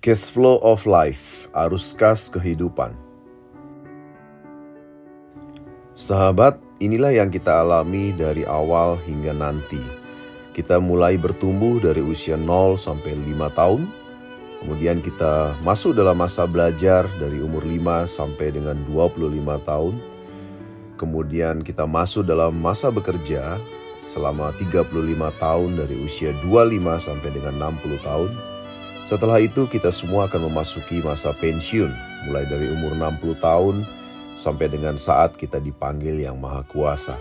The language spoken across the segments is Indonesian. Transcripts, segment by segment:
Cash flow of life, arus kas kehidupan. Sahabat, inilah yang kita alami dari awal hingga nanti. Kita mulai bertumbuh dari usia 0 sampai 5 tahun. Kemudian kita masuk dalam masa belajar dari umur 5 sampai dengan 25 tahun. Kemudian kita masuk dalam masa bekerja selama 35 tahun dari usia 25 sampai dengan 60 tahun. Setelah itu kita semua akan memasuki masa pensiun mulai dari umur 60 tahun sampai dengan saat kita dipanggil Yang Maha Kuasa.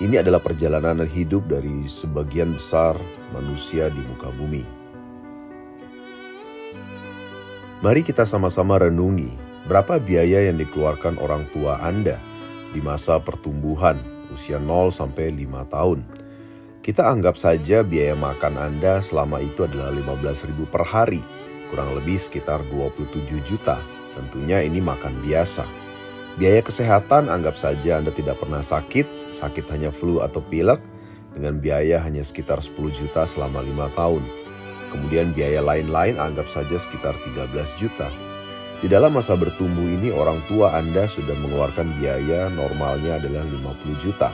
Ini adalah perjalanan hidup dari sebagian besar manusia di muka bumi. Mari kita sama-sama renungi berapa biaya yang dikeluarkan orang tua Anda di masa pertumbuhan usia 0 sampai 5 tahun. Kita anggap saja biaya makan Anda selama itu adalah 15.000 per hari, kurang lebih sekitar 27 juta. Tentunya ini makan biasa. Biaya kesehatan anggap saja Anda tidak pernah sakit hanya flu atau pilek, dengan biaya hanya sekitar 10 juta selama 5 tahun. Kemudian biaya lain-lain anggap saja sekitar 13 juta. Di dalam masa bertumbuh ini orang tua Anda sudah mengeluarkan biaya normalnya adalah 50 juta.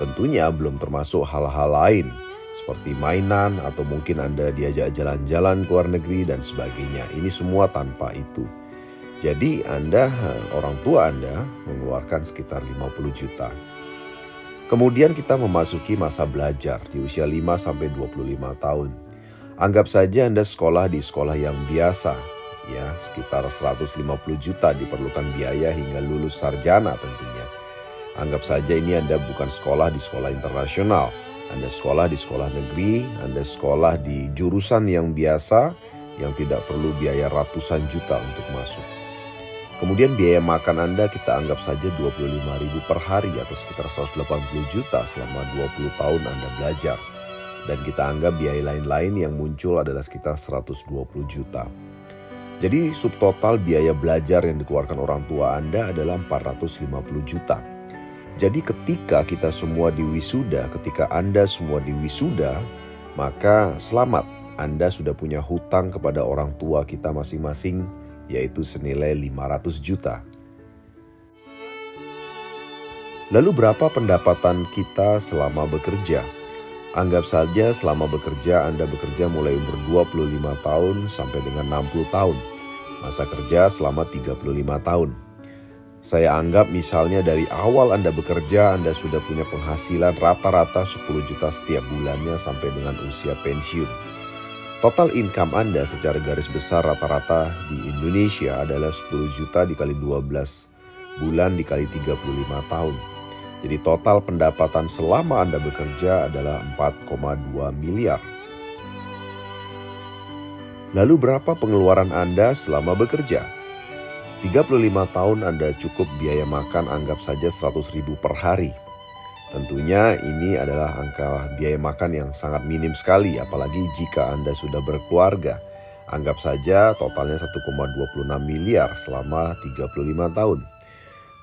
Tentunya belum termasuk hal-hal lain seperti mainan atau mungkin Anda diajak jalan-jalan ke luar negeri dan sebagainya. Ini semua tanpa itu. Jadi orang tua Anda mengeluarkan sekitar 50 juta. Kemudian kita memasuki masa belajar di usia 5 sampai 25 tahun. Anggap saja Anda sekolah di sekolah yang biasa. Ya, sekitar 150 juta diperlukan biaya hingga lulus sarjana tentunya. Anggap saja ini Anda bukan sekolah di sekolah internasional. Anda sekolah di sekolah negeri, Anda sekolah di jurusan yang biasa yang tidak perlu biaya ratusan juta untuk masuk. Kemudian biaya makan Anda kita anggap saja 25.000 per hari atau sekitar 180 juta selama 20 tahun Anda belajar. Dan kita anggap biaya lain-lain yang muncul adalah sekitar 120 juta. Jadi subtotal biaya belajar yang dikeluarkan orang tua Anda adalah 450 juta. Jadi ketika kita semua diwisuda, ketika Anda semua diwisuda, maka selamat, Anda sudah punya hutang kepada orang tua kita masing-masing, yaitu senilai 500 juta. Lalu berapa pendapatan kita selama bekerja? Anggap saja selama bekerja Anda bekerja mulai umur 25 tahun sampai dengan 60 tahun. Masa kerja selama 35 tahun. Saya anggap misalnya dari awal Anda bekerja Anda sudah punya penghasilan rata-rata 10 juta setiap bulannya sampai dengan usia pensiun. Total income Anda secara garis besar rata-rata di Indonesia adalah 10 juta dikali 12 bulan dikali 35 tahun. Jadi total pendapatan selama Anda bekerja adalah 4,2 miliar. Lalu berapa pengeluaran Anda selama bekerja? 35 tahun Anda cukup biaya makan anggap saja 100.000 per hari. Tentunya ini adalah angka biaya makan yang sangat minim sekali, apalagi jika Anda sudah berkeluarga. Anggap saja totalnya 1,26 miliar selama 35 tahun.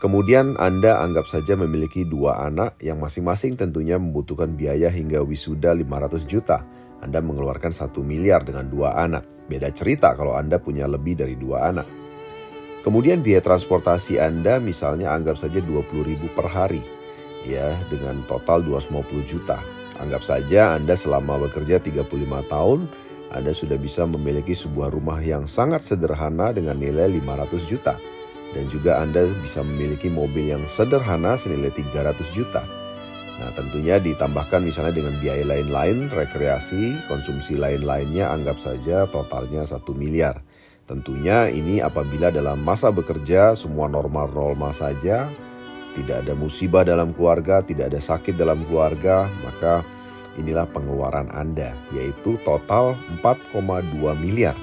Kemudian Anda anggap saja memiliki 2 anak yang masing-masing tentunya membutuhkan biaya hingga wisuda 500 juta. Anda mengeluarkan 1 miliar dengan 2 anak. Beda cerita kalau Anda punya lebih dari 2 anak. Kemudian biaya transportasi Anda misalnya anggap saja 20.000 per hari. Ya, dengan total 250 juta. Anggap saja Anda selama bekerja 35 tahun, Anda sudah bisa memiliki sebuah rumah yang sangat sederhana dengan nilai 500 juta. Dan juga Anda bisa memiliki mobil yang sederhana senilai 300 juta. Nah tentunya ditambahkan misalnya dengan biaya lain-lain, rekreasi, konsumsi lain-lainnya anggap saja totalnya 1 miliar. Tentunya ini apabila dalam masa bekerja semua normal-normal saja, tidak ada musibah dalam keluarga, tidak ada sakit dalam keluarga, maka inilah pengeluaran Anda, yaitu total 4,2 miliar.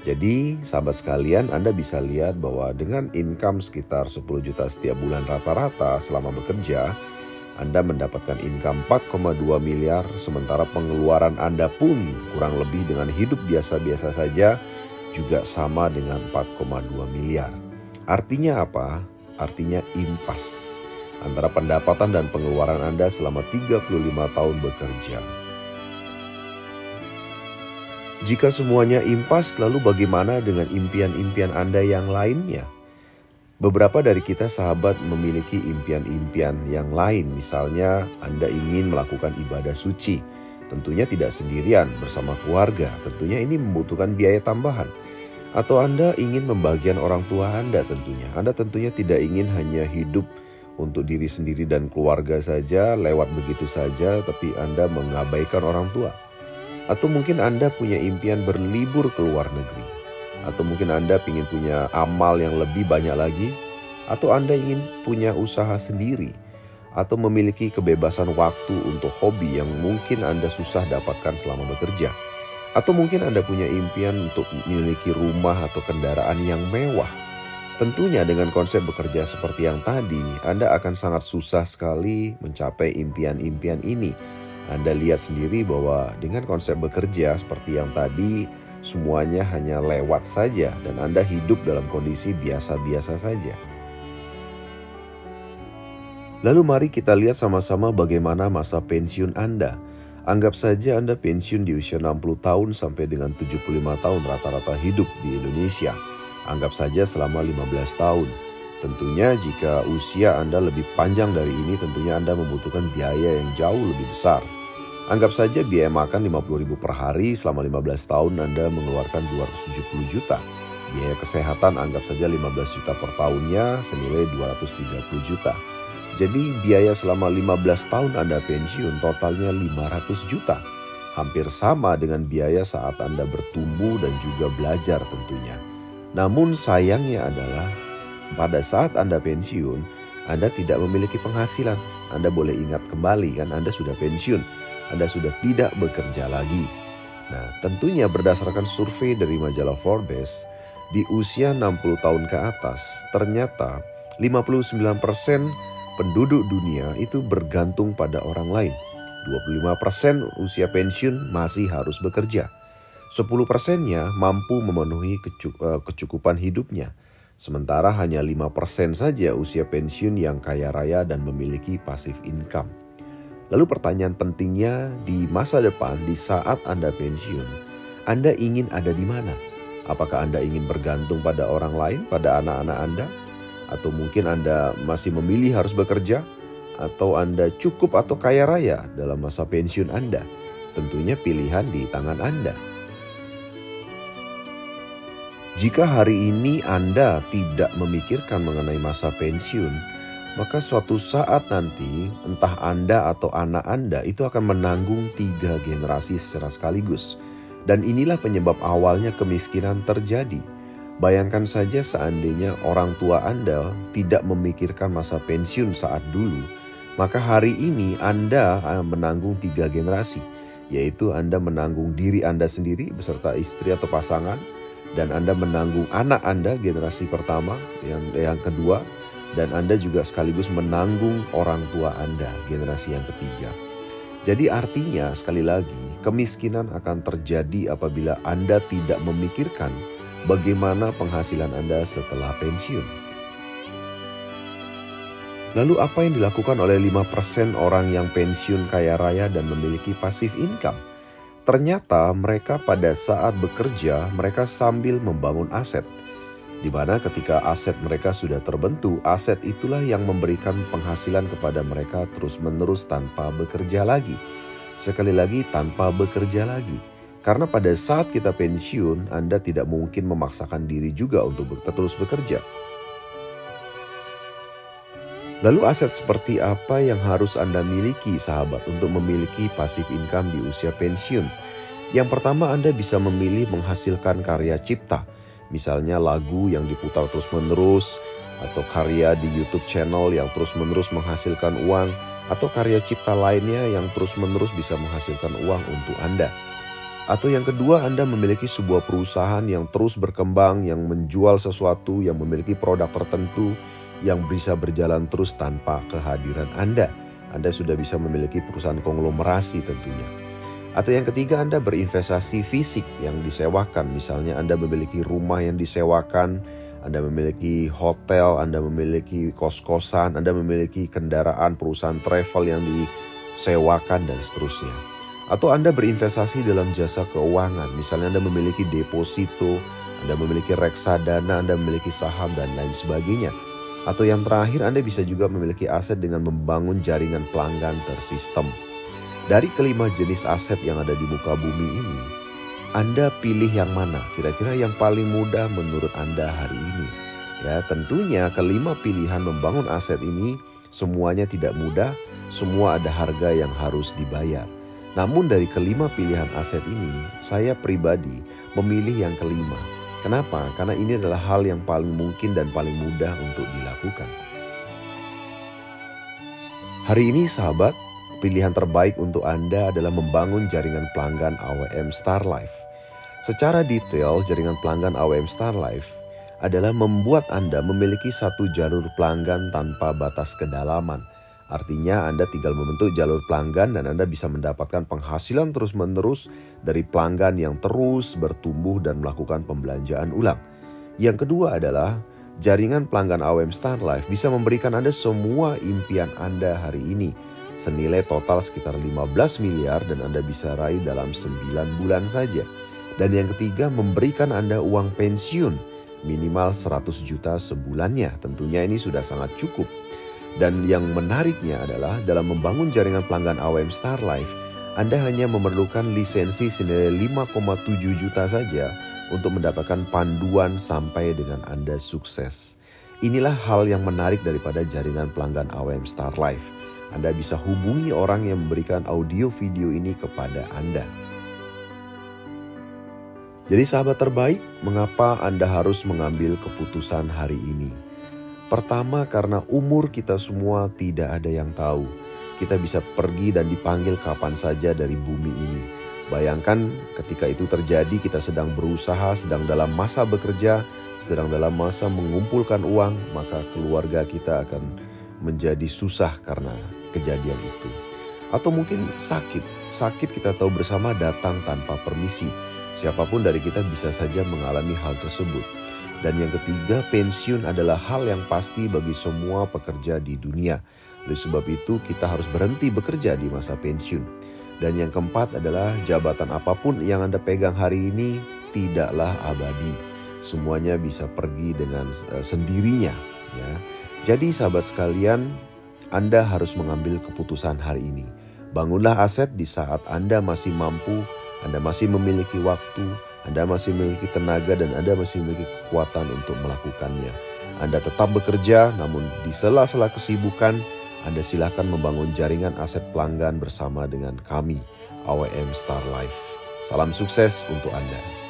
Jadi sahabat sekalian, Anda bisa lihat bahwa dengan income sekitar 10 juta setiap bulan rata-rata selama bekerja, Anda mendapatkan income 4,2 miliar, sementara pengeluaran Anda pun kurang lebih dengan hidup biasa-biasa saja juga sama dengan 4,2 miliar. Artinya apa? Artinya impas antara pendapatan dan pengeluaran Anda selama 35 tahun bekerja. Jika semuanya impas, lalu bagaimana dengan impian-impian Anda yang lainnya? Beberapa dari kita sahabat memiliki impian-impian yang lain, misalnya Anda ingin melakukan ibadah suci, tentunya tidak sendirian bersama keluarga, tentunya ini membutuhkan biaya tambahan. Atau Anda ingin membahagiakan orang tua Anda tentunya tidak ingin hanya hidup untuk diri sendiri dan keluarga saja, lewat begitu saja, tapi Anda mengabaikan orang tua. Atau mungkin Anda punya impian berlibur ke luar negeri. Atau mungkin Anda ingin punya amal yang lebih banyak lagi. Atau Anda ingin punya usaha sendiri. Atau memiliki kebebasan waktu untuk hobi yang mungkin Anda susah dapatkan selama bekerja. Atau mungkin Anda punya impian untuk memiliki rumah atau kendaraan yang mewah. Tentunya dengan konsep bekerja seperti yang tadi, Anda akan sangat susah sekali mencapai impian-impian ini. Anda lihat sendiri bahwa dengan konsep bekerja seperti yang tadi, semuanya hanya lewat saja dan Anda hidup dalam kondisi biasa-biasa saja. Lalu mari kita lihat sama-sama bagaimana masa pensiun Anda. Anggap saja Anda pensiun di usia 60 tahun sampai dengan 75 tahun rata-rata hidup di Indonesia. Anggap saja selama 15 tahun. Tentunya jika usia Anda lebih panjang dari ini, tentunya Anda membutuhkan biaya yang jauh lebih besar. Anggap saja biaya makan 50.000 per hari selama 15 tahun Anda mengeluarkan 270 juta. Biaya kesehatan anggap saja 15 juta per tahunnya senilai 230 juta. Jadi biaya selama 15 tahun Anda pensiun totalnya 500 juta. Hampir sama dengan biaya saat Anda bertumbuh dan juga belajar tentunya. Namun sayangnya adalah pada saat Anda pensiun, Anda tidak memiliki penghasilan. Anda boleh ingat kembali kan, Anda sudah pensiun. Anda sudah tidak bekerja lagi. Nah, tentunya berdasarkan survei dari majalah Forbes, di usia 60 tahun ke atas, ternyata 59% penduduk dunia itu bergantung pada orang lain. 25% usia pensiun masih harus bekerja. 10%-nya mampu memenuhi kecukupan hidupnya. Sementara hanya 5% saja usia pensiun yang kaya raya dan memiliki passive income. Lalu pertanyaan pentingnya di masa depan, di saat Anda pensiun, Anda ingin ada di mana? Apakah Anda ingin bergantung pada orang lain, pada anak-anak Anda? Atau mungkin Anda masih memilih harus bekerja? Atau Anda cukup atau kaya raya dalam masa pensiun Anda? Tentunya pilihan di tangan Anda. Jika hari ini Anda tidak memikirkan mengenai masa pensiun, maka suatu saat nanti entah Anda atau anak Anda itu akan menanggung 3 generasi secara sekaligus. Dan inilah penyebab awalnya kemiskinan terjadi. Bayangkan saja seandainya orang tua Anda tidak memikirkan masa pensiun saat dulu, maka hari ini Anda menanggung 3 generasi. Yaitu Anda menanggung diri Anda sendiri beserta istri atau pasangan, dan Anda menanggung anak Anda generasi pertama, yang kedua, dan Anda juga sekaligus menanggung orang tua Anda generasi yang ketiga. Jadi artinya sekali lagi, kemiskinan akan terjadi apabila Anda tidak memikirkan bagaimana penghasilan Anda setelah pensiun. Lalu apa yang dilakukan oleh 5% orang yang pensiun kaya raya dan memiliki passive income? Ternyata mereka pada saat bekerja, mereka sambil membangun aset. Di mana ketika aset mereka sudah terbentuk, aset itulah yang memberikan penghasilan kepada mereka terus-menerus tanpa bekerja lagi. Sekali lagi, tanpa bekerja lagi. Karena pada saat kita pensiun, Anda tidak mungkin memaksakan diri juga untuk terus bekerja. Lalu aset seperti apa yang harus Anda miliki, sahabat, untuk memiliki passive income di usia pensiun? Yang pertama, Anda bisa memilih menghasilkan karya cipta. Misalnya lagu yang diputar terus-menerus, atau karya di YouTube channel yang terus-menerus menghasilkan uang, atau karya cipta lainnya yang terus-menerus bisa menghasilkan uang untuk Anda. Atau yang kedua, Anda memiliki sebuah perusahaan yang terus berkembang, yang menjual sesuatu, yang memiliki produk tertentu, yang bisa berjalan terus tanpa kehadiran Anda. Anda sudah bisa memiliki perusahaan konglomerasi tentunya. Atau yang ketiga, Anda berinvestasi fisik yang disewakan. Misalnya Anda memiliki rumah yang disewakan, Anda memiliki hotel, Anda memiliki kos-kosan, Anda memiliki kendaraan perusahaan travel yang disewakan dan seterusnya. Atau Anda berinvestasi dalam jasa keuangan, misalnya Anda memiliki deposito, Anda memiliki reksadana, Anda memiliki saham dan lain sebagainya. Atau yang terakhir, Anda bisa juga memiliki aset dengan membangun jaringan pelanggan tersistem. Dari kelima jenis aset yang ada di muka bumi ini, Anda pilih yang mana? Kira-kira yang paling mudah menurut Anda hari ini? Ya, tentunya kelima pilihan membangun aset ini semuanya tidak mudah, semua ada harga yang harus dibayar. Namun dari kelima pilihan aset ini, saya pribadi memilih yang kelima. Kenapa? Karena ini adalah hal yang paling mungkin dan paling mudah untuk dilakukan. Hari ini sahabat, pilihan terbaik untuk Anda adalah membangun jaringan pelanggan AWM Star Life. Secara detail, jaringan pelanggan AWM Star Life adalah membuat Anda memiliki satu jalur pelanggan tanpa batas kedalaman. Artinya Anda tinggal membentuk jalur pelanggan dan Anda bisa mendapatkan penghasilan terus-menerus dari pelanggan yang terus bertumbuh dan melakukan pembelanjaan ulang. Yang kedua adalah jaringan pelanggan AWM Star Life bisa memberikan Anda semua impian Anda hari ini. Senilai total sekitar 15 miliar dan Anda bisa raih dalam 9 bulan saja. Dan yang ketiga, memberikan Anda uang pensiun minimal 100 juta sebulannya. Tentunya ini sudah sangat cukup. Dan yang menariknya adalah dalam membangun jaringan pelanggan AWM Star Life, Anda hanya memerlukan lisensi senilai 5,7 juta saja untuk mendapatkan panduan sampai dengan Anda sukses. Inilah hal yang menarik daripada jaringan pelanggan AWM Star Life. Anda bisa hubungi orang yang memberikan audio video ini kepada Anda. Jadi sahabat terbaik, mengapa Anda harus mengambil keputusan hari ini? Pertama, karena umur kita semua tidak ada yang tahu. Kita bisa pergi dan dipanggil kapan saja dari bumi ini. Bayangkan ketika itu terjadi, kita sedang berusaha, sedang dalam masa bekerja, sedang dalam masa mengumpulkan uang, maka keluarga kita akan menjadi susah karena kejadian itu. Atau mungkin sakit kita tahu bersama datang tanpa permisi. Siapapun dari kita bisa saja mengalami hal tersebut. Dan yang ketiga, pensiun adalah hal yang pasti bagi semua pekerja di dunia. Oleh sebab itu kita harus berhenti bekerja di masa pensiun. Dan yang keempat adalah jabatan apapun yang Anda pegang hari ini tidaklah abadi. Semuanya bisa pergi dengan sendirinya. Ya. Jadi sahabat sekalian, Anda harus mengambil keputusan hari ini. Bangunlah aset di saat Anda masih mampu, Anda masih memiliki waktu, Anda masih memiliki tenaga dan Anda masih memiliki kekuatan untuk melakukannya. Anda tetap bekerja, namun di sela-sela kesibukan, Anda silakan membangun jaringan aset pelanggan bersama dengan kami, AWM Star Life. Salam sukses untuk Anda.